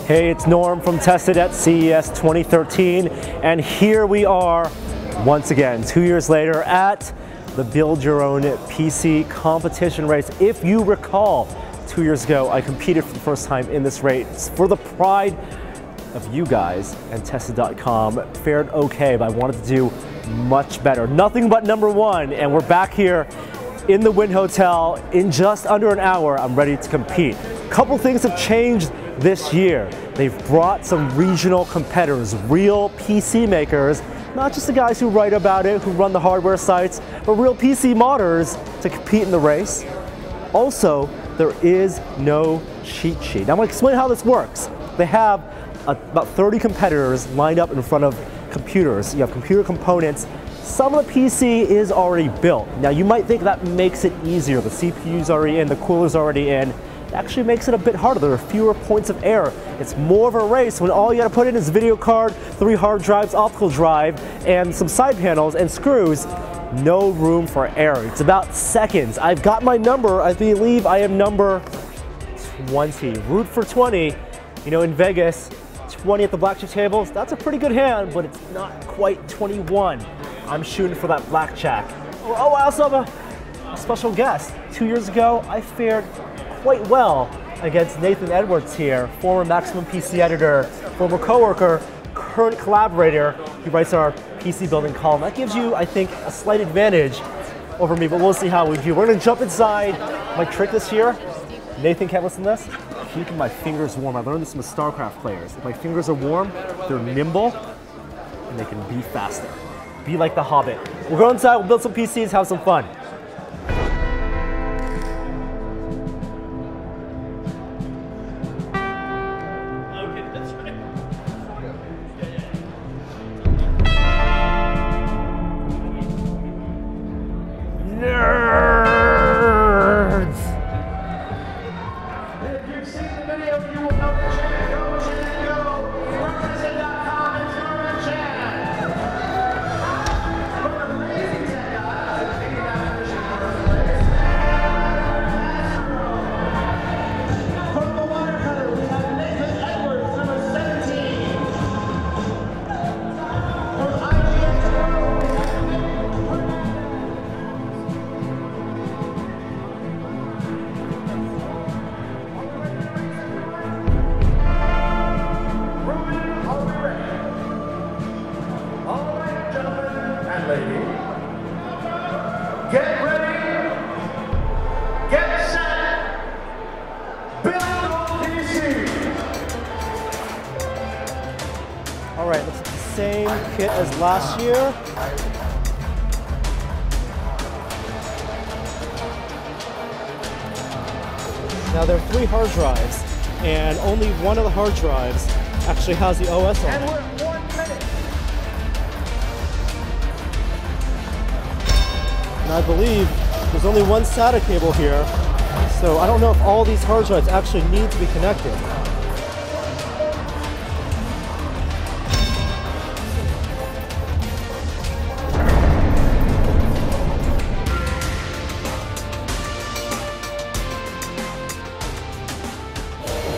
Hey, it's Norm from Tested at CES 2013, and here we are once again, 2 years later at the Build Your Own PC competition race. If you recall, 2 years ago, I competed for the first time in this race for the pride of you guys, and Tested.com fared okay, but I wanted to do much better. Nothing but #1, and we're back here in the Wynn Hotel in just under an hour. I'm ready to compete. A couple things have changed this year. They've brought some regional competitors, real PC makers, not just the guys who write about it, who run the hardware sites, but real PC modders to compete in the race. Also, there is no cheat sheet. Now I'm going to explain how this works. They have about 30 competitors lined up in front of computers. You have computer components. Some of the PC is already built. Now you might think that makes it easier. The CPU's already in, the cooler's already in. It actually makes it a bit harder. There are fewer points of error. It's more of a race when all you gotta put in is video card, 3 hard drives, optical drive, and some side panels and screws. No room for error. It's about seconds. I've got my number. I believe I am number 20. Root for 20. You know, in Vegas, 20 at the blackjack tables, that's a pretty good hand, but it's not quite 21. I'm shooting for that blackjack. Oh, I also have a special guest. 2 years ago, I fared quite well against Nathan Edwards here, former Maximum PC editor, former coworker, current collaborator. He writes our PC building column. That gives you, I think, a slight advantage over me, but we'll see how we do. We're gonna jump inside. My trick this year, Nathan can't listen to this, keeping my fingers warm. I learned this from the StarCraft players. If my fingers are warm, they're nimble, and they can be faster. Be like the Hobbit. We'll go inside, we'll build some PCs, have some fun. Get ready, get set, build on PC. All right, looks like the same kit as last year. Now there are 3 hard drives, and only one of the hard drives actually has the OS on it. And we're at 1 minute. And I believe there's only one SATA cable here, so I don't know if all these hard drives actually need to be connected.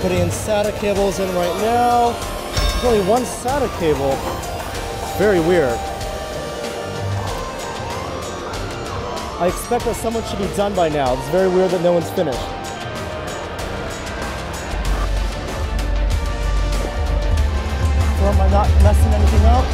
Putting in SATA cables in right now. There's only one SATA cable. It's very weird. I expect that someone should be done by now. It's very weird that no one's finished. So am I not messing anything up?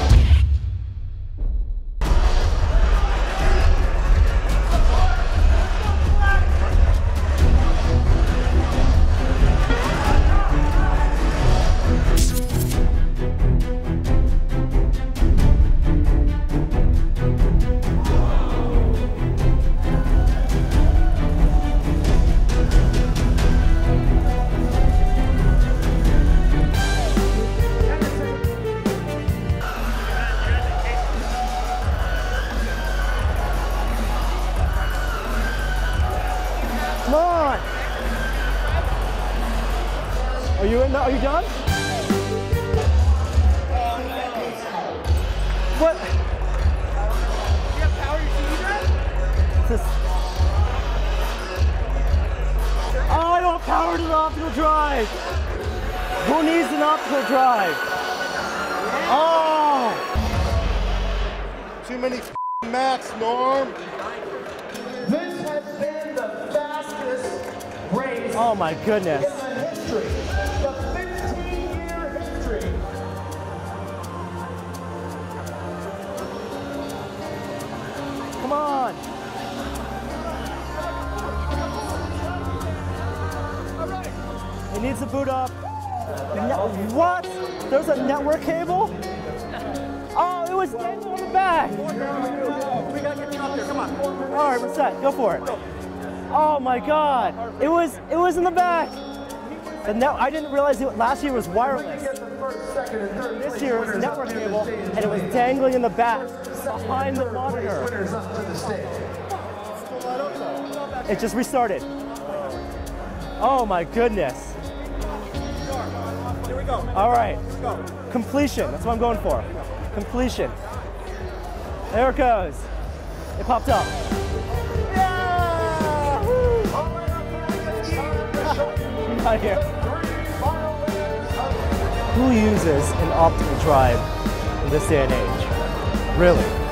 Are you done? What? You have power to see that? Oh, I don't have power to the optical drive. Who needs an optical drive? Oh! Too many mats, Norm. This has been the fastest race Oh my goodness. in the history, the 15-year history. Come on. It needs to boot up. What? There's a network cable? Oh, it was dangling on the back. We gotta get you up there. Come on. All right, we're set. Go for it. Oh my God! It was in the back. I didn't realize last year was wireless. Get the first, second, and third This place year it's winners network up to the cable, stage. and it was dangling in the back Second behind and the third place monitor. winners up to the stage. It just restarted. Oh my goodness! Here we go. All right, Let's go. completion. That's what I'm going for. Completion. There it goes. It popped up. Yeah! Woo! Out here. Who uses an optical drive in this day and age? Really?